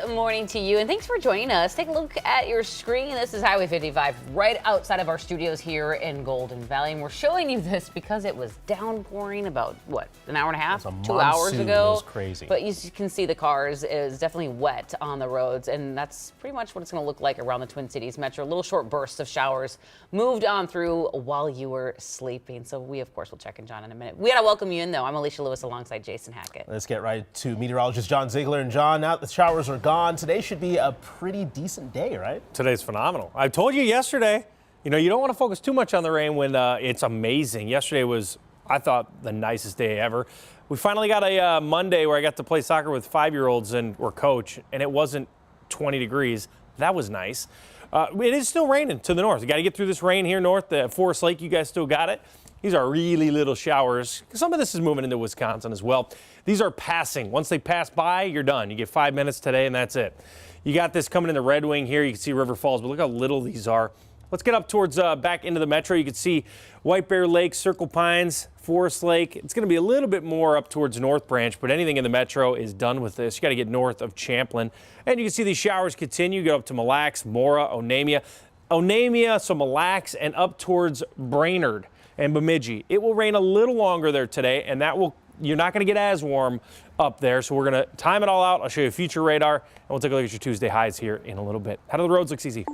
morning to you, and thanks for joining us. Take a look at your screen. This is Highway 55 right outside of our studios here in Golden Valley, and we're showing you this because it was downpouring about, what, an hour and a half, 2 hours ago? It was crazy. But you can see the cars is definitely wet on the roads, and that's pretty much what it's going to look like around the Twin Cities Metro. Little short bursts of showers moved on through while you were sleeping. So we, of course, will check in John in a minute. We got to welcome you in, though. I'm Alicia Lewis alongside Jason Hackett. Let's get right to meteorologist John Ziegler. And John, now that the showers are gone, today should be a pretty decent day, right? Today's phenomenal. I told you yesterday, you don't want to focus too much on the rain when it's amazing. Yesterday was, I thought, the nicest day ever. We finally got a Monday where I got to play soccer with 5-year-olds or coach, and it wasn't 20 degrees. That was nice. It is still raining to the north. You got to get through this rain here north. Forest Lake, you guys still got it. These are really little showers. Some of this is moving into Wisconsin as well. These are passing. Once they pass by, you're done. You get 5 minutes today, and that's it. You got this coming into Red Wing here. You can see River Falls, but look how little these are. Let's get up towards back into the metro. You can see White Bear Lake, Circle Pines, Forest Lake. It's going to be a little bit more up towards North Branch, but anything in the metro is done with this. You got to get north of Champlin. And you can see these showers continue. Go up to Mille Lacs, Mora, Onamia, so Mille Lacs, and up towards Brainerd and Bemidji. It will rain a little longer there today, and you're not going to get as warm up there. So we're going to time it all out. I'll show you a future radar, and we'll take a look at your Tuesday highs here in a little bit. How do the roads look, Cece?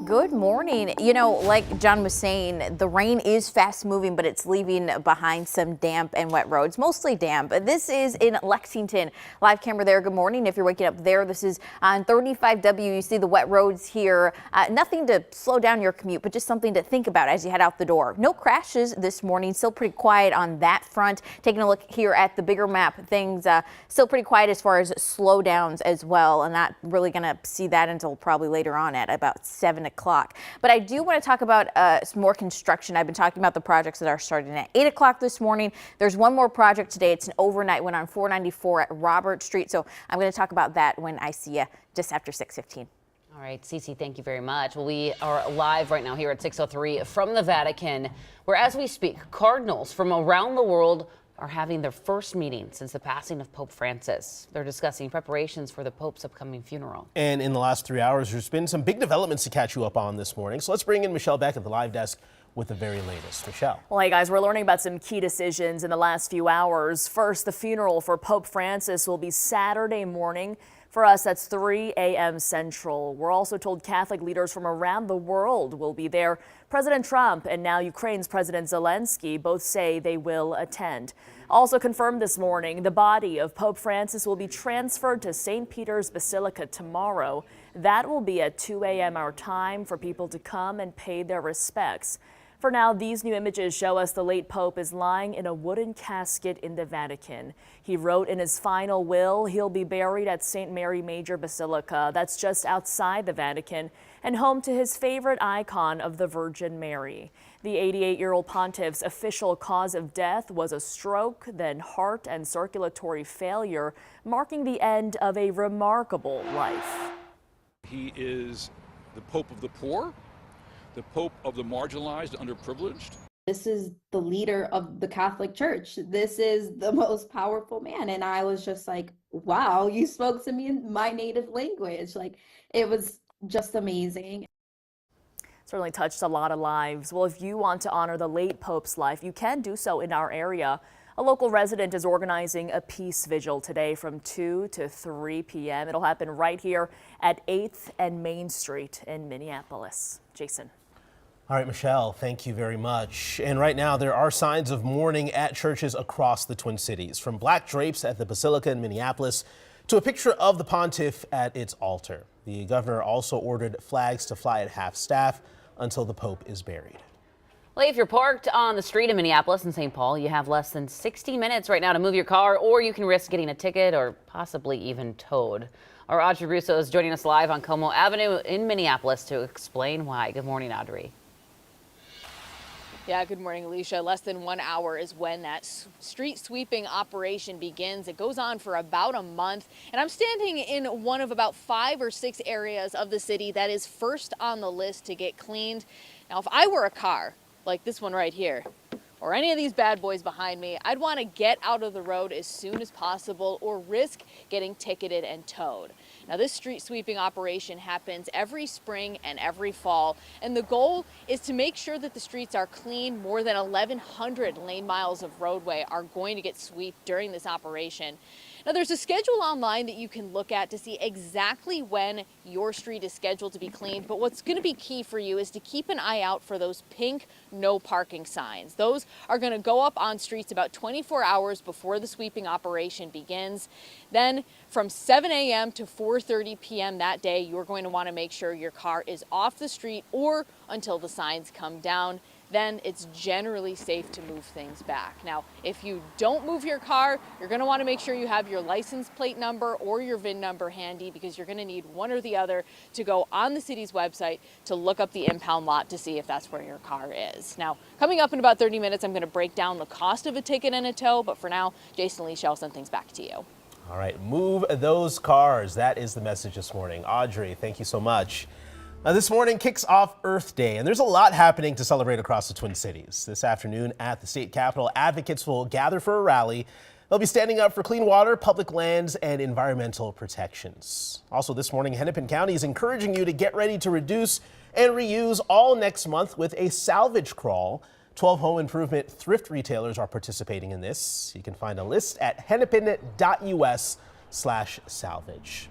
Good morning. Like John was saying, the rain is fast moving, but it's leaving behind some damp and wet roads, mostly damp. This is in Lexington. Live camera there. Good morning. If you're waking up there, this is on 35W. You see the wet roads here. Nothing to slow down your commute, but just something to think about as you head out the door. No crashes this morning. Still pretty quiet on that front. Taking a look here at the bigger map, things still pretty quiet as far as slowdowns as well. And not really going to see that until probably later on at about 7 o'clock. But I do want to talk about some more construction. I've been talking about the projects that are starting at 8 o'clock this morning. There's one more project today. It's an overnight one on 494 at Robert Street. So I'm going to talk about that when I see you just after 6:15. All right, Cece, thank you very much. Well, we are live right now here at 6:03 from the Vatican, where as we speak, cardinals from around the world are having their first meeting since the passing of Pope Francis. They're discussing preparations for the Pope's upcoming funeral. And in the last 3 hours, there's been some big developments to catch you up on this morning. So let's bring in Michelle Beck at the live desk with the very latest. Michelle. Well, hey guys, we're learning about some key decisions in the last few hours. First, the funeral for Pope Francis will be Saturday morning. For us, that's 3 a.m. Central. We're also told Catholic leaders from around the world will be there. President Trump and now Ukraine's President Zelensky both say they will attend. Also confirmed this morning, the body of Pope Francis will be transferred to St. Peter's Basilica tomorrow. That will be at 2 a.m. our time for people to come and pay their respects. For now, these new images show us the late Pope is lying in a wooden casket in the Vatican. He wrote in his final will he'll be buried at St. Mary Major Basilica. That's just outside the Vatican and home to his favorite icon of the Virgin Mary. The 88-year-old pontiff's official cause of death was a stroke, then heart and circulatory failure, marking the end of a remarkable life. He is the Pope of the poor, the Pope of the marginalized, underprivileged. This is the leader of the Catholic Church. This is the most powerful man. And I was just like, wow, you spoke to me in my native language. Like, it was just amazing. Certainly touched a lot of lives. Well, if you want to honor the late Pope's life, you can do so in our area. A local resident is organizing a peace vigil today from 2 to 3 p.m. It'll happen right here at 8th and Main Street in Minneapolis. Jason. All right, Michelle, thank you very much. And right now, there are signs of mourning at churches across the Twin Cities, from black drapes at the Basilica in Minneapolis to a picture of the pontiff at its altar. The governor also ordered flags to fly at half-staff until the Pope is buried. Well, if you're parked on the street in Minneapolis and St. Paul, you have less than 60 minutes right now to move your car, or you can risk getting a ticket or possibly even towed. Our Audrey Russo is joining us live on Como Avenue in Minneapolis to explain why. Good morning, Audrey. Yeah, good morning, Alicia. Less than 1 hour is when that street sweeping operation begins. It goes on for about a month, and I'm standing in one of about 5 or 6 areas of the city that is first on the list to get cleaned. Now, if I were a car like this one right here, or any of these bad boys behind me, I'd want to get out of the road as soon as possible or risk getting ticketed and towed. Now, this street sweeping operation happens every spring and every fall, and the goal is to make sure that the streets are clean. More than 1,100 lane miles of roadway are going to get swept during this operation. Now, there's a schedule online that you can look at to see exactly when your street is scheduled to be cleaned. But what's going to be key for you is to keep an eye out for those pink no parking signs. Those are going to go up on streets about 24 hours before the sweeping operation begins. Then from 7 a.m. to 4:30 p.m. that day, you're going to want to make sure your car is off the street or until the signs come down. Then it's generally safe to move things back. Now, if you don't move your car, you're going to want to make sure you have your license plate number or your VIN number handy, because you're going to need one or the other to go on the city's website to look up the impound lot to see if that's where your car is. Now, coming up in about 30 minutes, I'm going to break down the cost of a ticket and a tow, but for now, Jason Alicia, I'll send things back to you. All right, move those cars. That is the message this morning. Audrey, thank you so much. This morning kicks off Earth Day, and there's a lot happening to celebrate across the Twin Cities. This afternoon at the state capitol, advocates will gather for a rally. They'll be standing up for clean water, public lands, and environmental protections. Also this morning, Hennepin County is encouraging you to get ready to reduce and reuse all next month with a salvage crawl. 12 home improvement thrift retailers are participating in this. You can find a list at hennepin.us/salvage.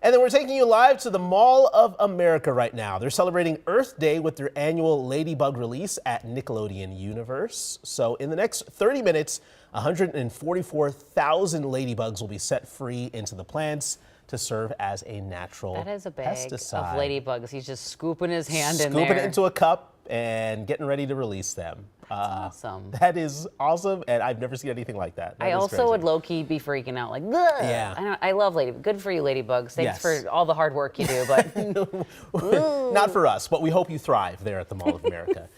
And then we're taking you live to the Mall of America right now. They're celebrating Earth Day with their annual Ladybug release at Nickelodeon Universe. So in the next 30 minutes, 144,000 ladybugs will be set free into the plants to serve as a natural That is a bag pesticide. of ladybugs. He's just scooping his hand in Scooping there. it into a cup and getting ready to release them. Awesome. That is awesome, and I've never seen anything like that. That I is also crazy. would low-key be freaking out, like, "Ugh." Yeah. I love ladybugs. Good for you, ladybugs. Thanks Yes. for all the hard work you do, but Not for us, but we hope you thrive there at the Mall of America.